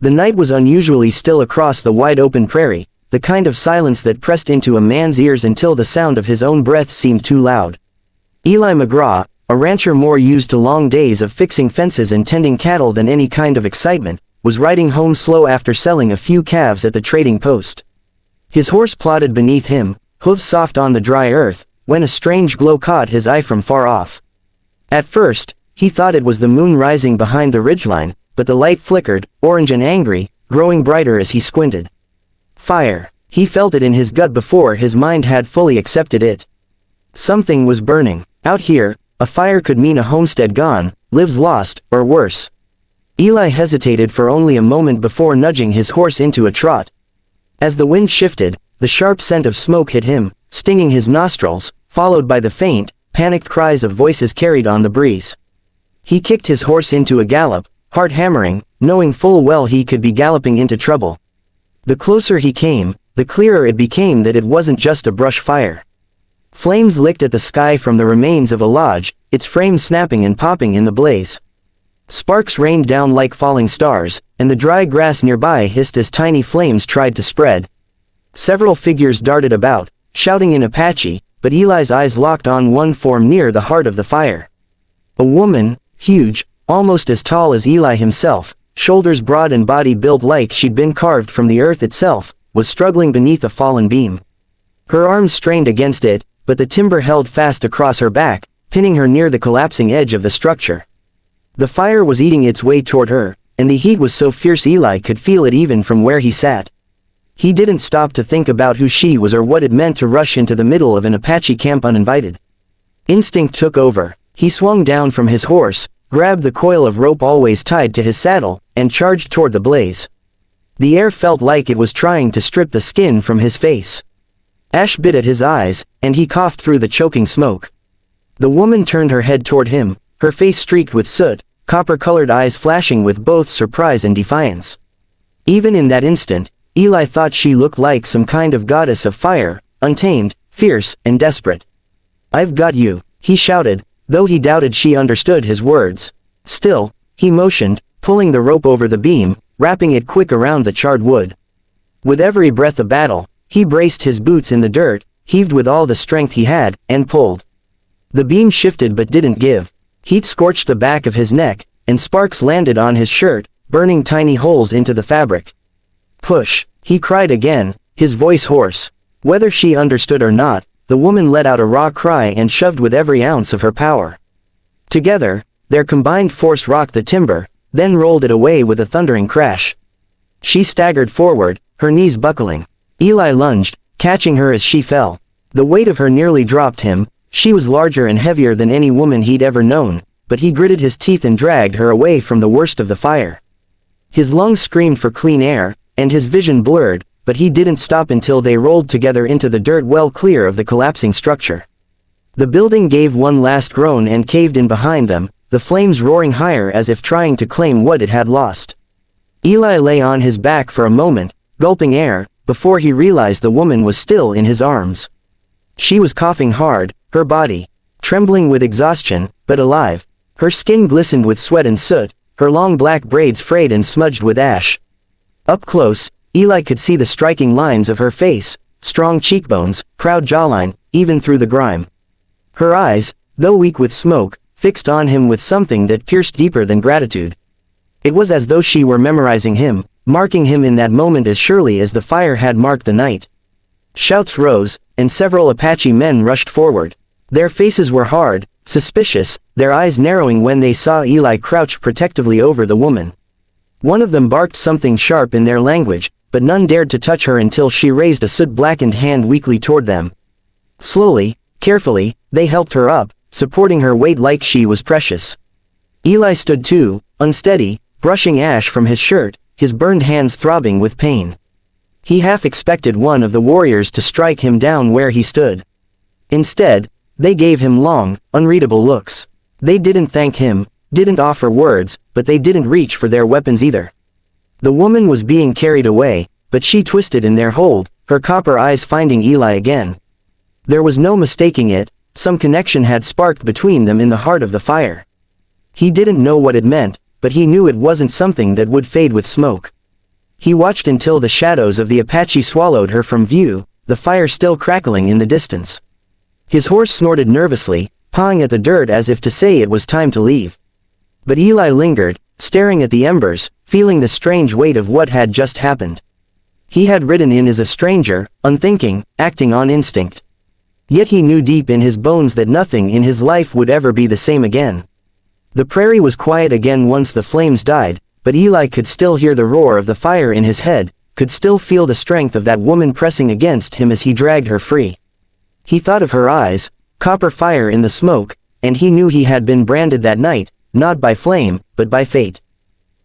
The night was unusually still across the wide-open prairie, the kind of silence that pressed into a man's ears until the sound of his own breath seemed too loud. Eli McGraw, a rancher more used to long days of fixing fences and tending cattle than any kind of excitement, was riding home slow after selling a few calves at the trading post. His horse plodded beneath him, hooves soft on the dry earth, when a strange glow caught his eye from far off. At first, he thought it was the moon rising behind the ridgeline, but the light flickered, orange and angry, growing brighter as he squinted. Fire. He felt it in his gut before his mind had fully accepted it. Something was burning. Out here, a fire could mean a homestead gone, lives lost, or worse. Eli hesitated for only a moment before nudging his horse into a trot. As the wind shifted, the sharp scent of smoke hit him, stinging his nostrils, followed by the faint, panicked cries of voices carried on the breeze. He kicked his horse into a gallop, heart hammering, knowing full well he could be galloping into trouble. The closer he came, the clearer it became that it wasn't just a brush fire. Flames licked at the sky from the remains of a lodge, its frame snapping and popping in the blaze. Sparks rained down like falling stars, and the dry grass nearby hissed as tiny flames tried to spread. Several figures darted about, shouting in Apache, but Eli's eyes locked on one form near the heart of the fire. A woman, huge, almost as tall as Eli himself, shoulders broad and body built like she'd been carved from the earth itself, was struggling beneath a fallen beam. Her arms strained against it, but the timber held fast across her back, pinning her near the collapsing edge of the structure. The fire was eating its way toward her, and the heat was so fierce Eli could feel it even from where he sat. He didn't stop to think about who she was or what it meant to rush into the middle of an Apache camp uninvited. Instinct took over. He swung down from his horse, grabbed the coil of rope always tied to his saddle, and charged toward the blaze. The air felt like it was trying to strip the skin from his face. Ash bit at his eyes, and he coughed through the choking smoke. The woman turned her head toward him, her face streaked with soot, copper-colored eyes flashing with both surprise and defiance. Even in that instant, Eli thought she looked like some kind of goddess of fire, untamed, fierce, and desperate. "I've got you," he shouted, though he doubted she understood his words. Still, he motioned, pulling the rope over the beam, wrapping it quick around the charred wood. With every breath of battle, he braced his boots in the dirt, heaved with all the strength he had, and pulled. The beam shifted but didn't give. Heat scorched the back of his neck, and sparks landed on his shirt, burning tiny holes into the fabric. "Push," he cried again, his voice hoarse. Whether she understood or not, the woman let out a raw cry and shoved with every ounce of her power. Together, their combined force rocked the timber, then rolled it away with a thundering crash. She staggered forward, her knees buckling. Eli lunged, catching her as she fell. The weight of her nearly dropped him. She was larger and heavier than any woman he'd ever known, but he gritted his teeth and dragged her away from the worst of the fire. His lungs screamed for clean air, and his vision blurred, but he didn't stop until they rolled together into the dirt well clear of the collapsing structure. The building gave one last groan and caved in behind them, the flames roaring higher as if trying to claim what it had lost. Eli lay on his back for a moment, gulping air, before he realized the woman was still in his arms. She was coughing hard, her body trembling with exhaustion, but alive. Her skin glistened with sweat and soot, her long black braids frayed and smudged with ash. Up close, Eli could see the striking lines of her face, strong cheekbones, proud jawline, even through the grime. Her eyes, though weak with smoke, fixed on him with something that pierced deeper than gratitude. It was as though she were memorizing him, marking him in that moment as surely as the fire had marked the night. Shouts rose, and several Apache men rushed forward. Their faces were hard, suspicious, their eyes narrowing when they saw Eli crouch protectively over the woman. One of them barked something sharp in their language, but none dared to touch her until she raised a soot-blackened hand weakly toward them. Slowly, carefully, they helped her up, supporting her weight like she was precious. Eli stood too, unsteady, brushing ash from his shirt, his burned hands throbbing with pain. He half expected one of the warriors to strike him down where he stood. Instead, they gave him long, unreadable looks. They didn't thank him, didn't offer words, but they didn't reach for their weapons either. The woman was being carried away, but she twisted in their hold, her copper eyes finding Eli again. There was no mistaking it, some connection had sparked between them in the heart of the fire. He didn't know what it meant, but he knew it wasn't something that would fade with smoke. He watched until the shadows of the Apache swallowed her from view, the fire still crackling in the distance. His horse snorted nervously, pawing at the dirt as if to say it was time to leave. But Eli lingered, staring at the embers, feeling the strange weight of what had just happened. He had ridden in as a stranger, unthinking, acting on instinct. Yet he knew deep in his bones that nothing in his life would ever be the same again. The prairie was quiet again once the flames died, but Eli could still hear the roar of the fire in his head, could still feel the strength of that woman pressing against him as he dragged her free. He thought of her eyes, copper fire in the smoke, and he knew he had been branded that night, not by flame, but by fate.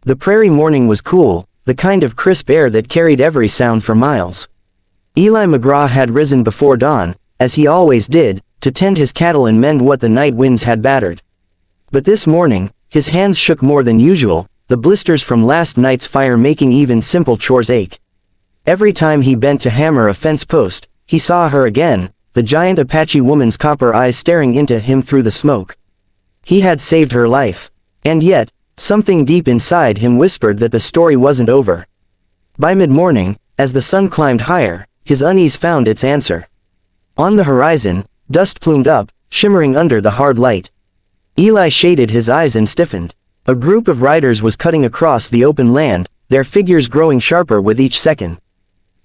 The prairie morning was cool, the kind of crisp air that carried every sound for miles. Eli McGraw had risen before dawn, as he always did, to tend his cattle and mend what the night winds had battered. But this morning, his hands shook more than usual, the blisters from last night's fire making even simple chores ache. Every time he bent to hammer a fence post, he saw her again, the giant Apache woman's copper eyes staring into him through the smoke. He had saved her life. And yet, something deep inside him whispered that the story wasn't over. By mid-morning, as the sun climbed higher, his unease found its answer. On the horizon, dust plumed up, shimmering under the hard light. Eli shaded his eyes and stiffened. A group of riders was cutting across the open land, their figures growing sharper with each second.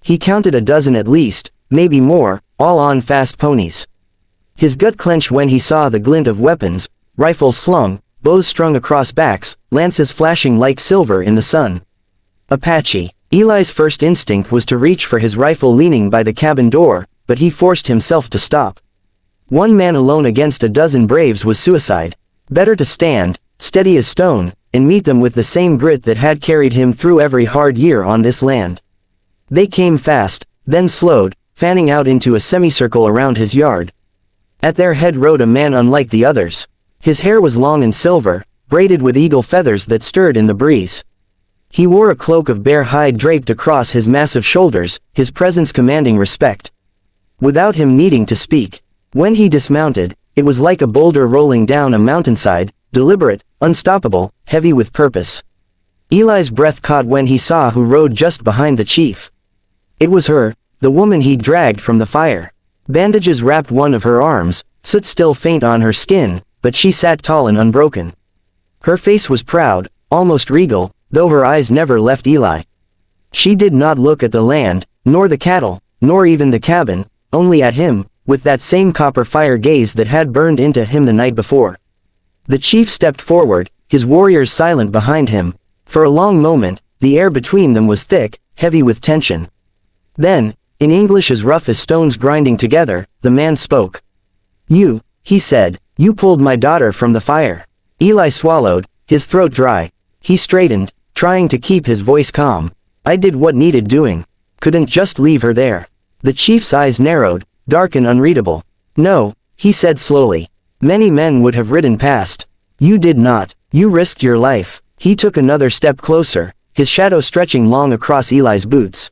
He counted a dozen at least, maybe more, all on fast ponies. His gut clenched when he saw the glint of weapons, rifles slung, bows strung across backs, lances flashing like silver in the sun. Apache. Eli's first instinct was to reach for his rifle leaning by the cabin door, but he forced himself to stop. One man alone against a dozen braves was suicide. Better to stand, steady as stone, and meet them with the same grit that had carried him through every hard year on this land. They came fast, then slowed, fanning out into a semicircle around his yard. At their head rode a man unlike the others. His hair was long and silver, braided with eagle feathers that stirred in the breeze. He wore a cloak of bear hide draped across his massive shoulders, his presence commanding respect. Without him needing to speak, when he dismounted, it was like a boulder rolling down a mountainside, deliberate, unstoppable, heavy with purpose. Eli's breath caught when he saw who rode just behind the chief. It was her, the woman he'd dragged from the fire. Bandages wrapped one of her arms, soot still faint on her skin, but she sat tall and unbroken. Her face was proud, almost regal, though her eyes never left Eli. She did not look at the land, nor the cattle, nor even the cabin, only at him, with that same copper fire gaze that had burned into him the night before. The chief stepped forward, his warriors silent behind him. For a long moment, the air between them was thick, heavy with tension. Then, in English as rough as stones grinding together, the man spoke. "You," he said, "you pulled my daughter from the fire." Eli swallowed, his throat dry. He straightened, trying to keep his voice calm. "I did what needed doing. Couldn't just leave her there." The chief's eyes narrowed, dark and unreadable. "No," he said slowly. "Many men would have ridden past. You did not. You risked your life." He took another step closer, his shadow stretching long across Eli's boots.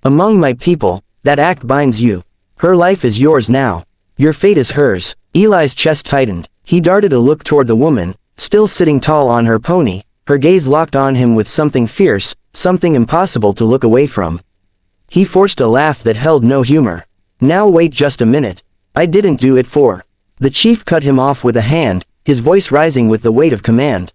"Among my people, that act binds you. Her life is yours now. Your fate is hers." Eli's chest tightened. He darted a look toward the woman, still sitting tall on her pony, her gaze locked on him with something fierce, something impossible to look away from. He forced a laugh that held no humor. "Now wait just a minute. I didn't do it for." The chief cut him off with a hand, his voice rising with the weight of command.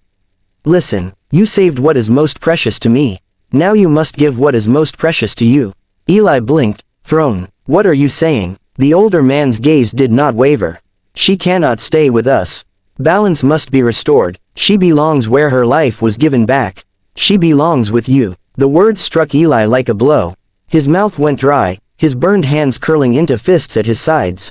"Listen, you saved what is most precious to me. Now you must give what is most precious to you." Eli blinked, thrown. "What are you saying?" The older man's gaze did not waver. "She cannot stay with us. Balance must be restored. She belongs where her life was given back. She belongs with you." The words struck Eli like a blow. His mouth went dry, his burned hands curling into fists at his sides.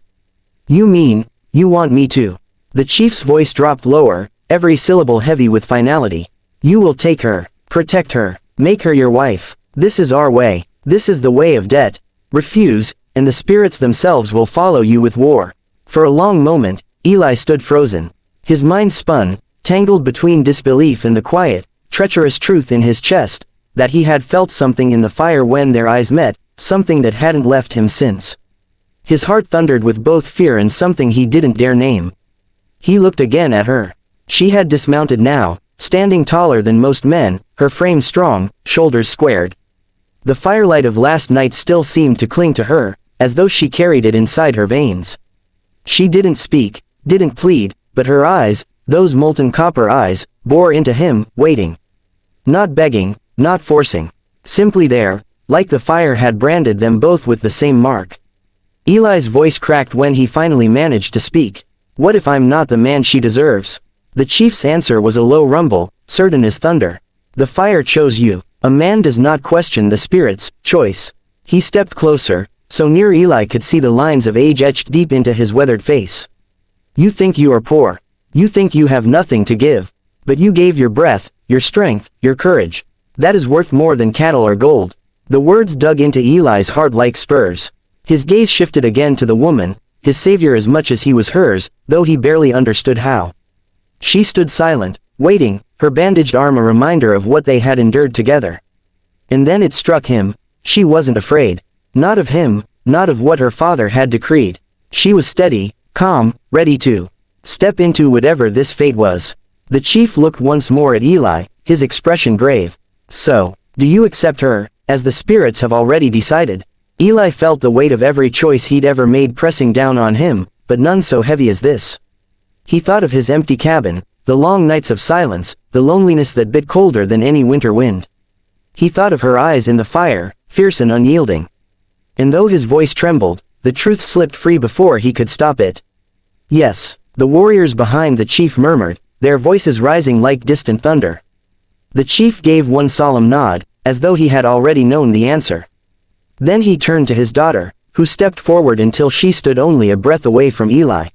"You mean, you want me to?" The chief's voice dropped lower, every syllable heavy with finality. "You will take her, protect her, make her your wife. This is our way. This is the way of debt. Refuse, and the spirits themselves will follow you with war." For a long moment, Eli stood frozen. His mind spun, tangled between disbelief and the quiet, treacherous truth in his chest, that he had felt something in the fire when their eyes met, something that hadn't left him since. His heart thundered with both fear and something he didn't dare name. He looked again at her. She had dismounted now, standing taller than most men, her frame strong, shoulders squared. The firelight of last night still seemed to cling to her, as though she carried it inside her veins. She didn't speak, didn't plead, but her eyes, those molten copper eyes, bore into him, waiting. Not begging, not forcing. Simply there, like the fire had branded them both with the same mark. Eli's voice cracked when he finally managed to speak. What if I'm not the man she deserves? The chief's answer was a low rumble, certain as thunder. The fire chose you. A man does not question the spirit's choice. He stepped closer, so near Eli could see the lines of age etched deep into his weathered face. You think you are poor. You think you have nothing to give. But you gave your breath, your strength, your courage. That is worth more than cattle or gold. The words dug into Eli's heart like spurs. His gaze shifted again to the woman, his savior as much as he was hers, though he barely understood how. She stood silent, waiting, her bandaged arm a reminder of what they had endured together. And then it struck him, she wasn't afraid. Not of him, not of what her father had decreed. She was steady, calm, ready to step into whatever this fate was. The chief looked once more at Eli, his expression grave. So, do you accept her, as the spirits have already decided? Eli felt the weight of every choice he'd ever made pressing down on him, but none so heavy as this. He thought of his empty cabin, the long nights of silence, the loneliness that bit colder than any winter wind. He thought of her eyes in the fire, fierce and unyielding. And though his voice trembled, the truth slipped free before he could stop it. Yes, the warriors behind the chief murmured, their voices rising like distant thunder. The chief gave one solemn nod, as though he had already known the answer. Then he turned to his daughter, who stepped forward until she stood only a breath away from Eli.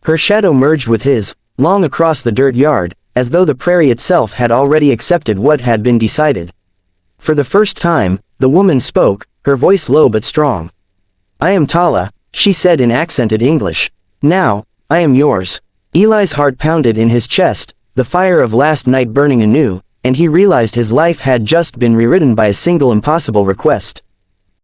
Her shadow merged with his, long across the dirt yard, as though the prairie itself had already accepted what had been decided. For the first time, the woman spoke, her voice low but strong. I am Tala, she said in accented English. Now, I am yours. Eli's heart pounded in his chest, the fire of last night burning anew, and he realized his life had just been rewritten by a single impossible request.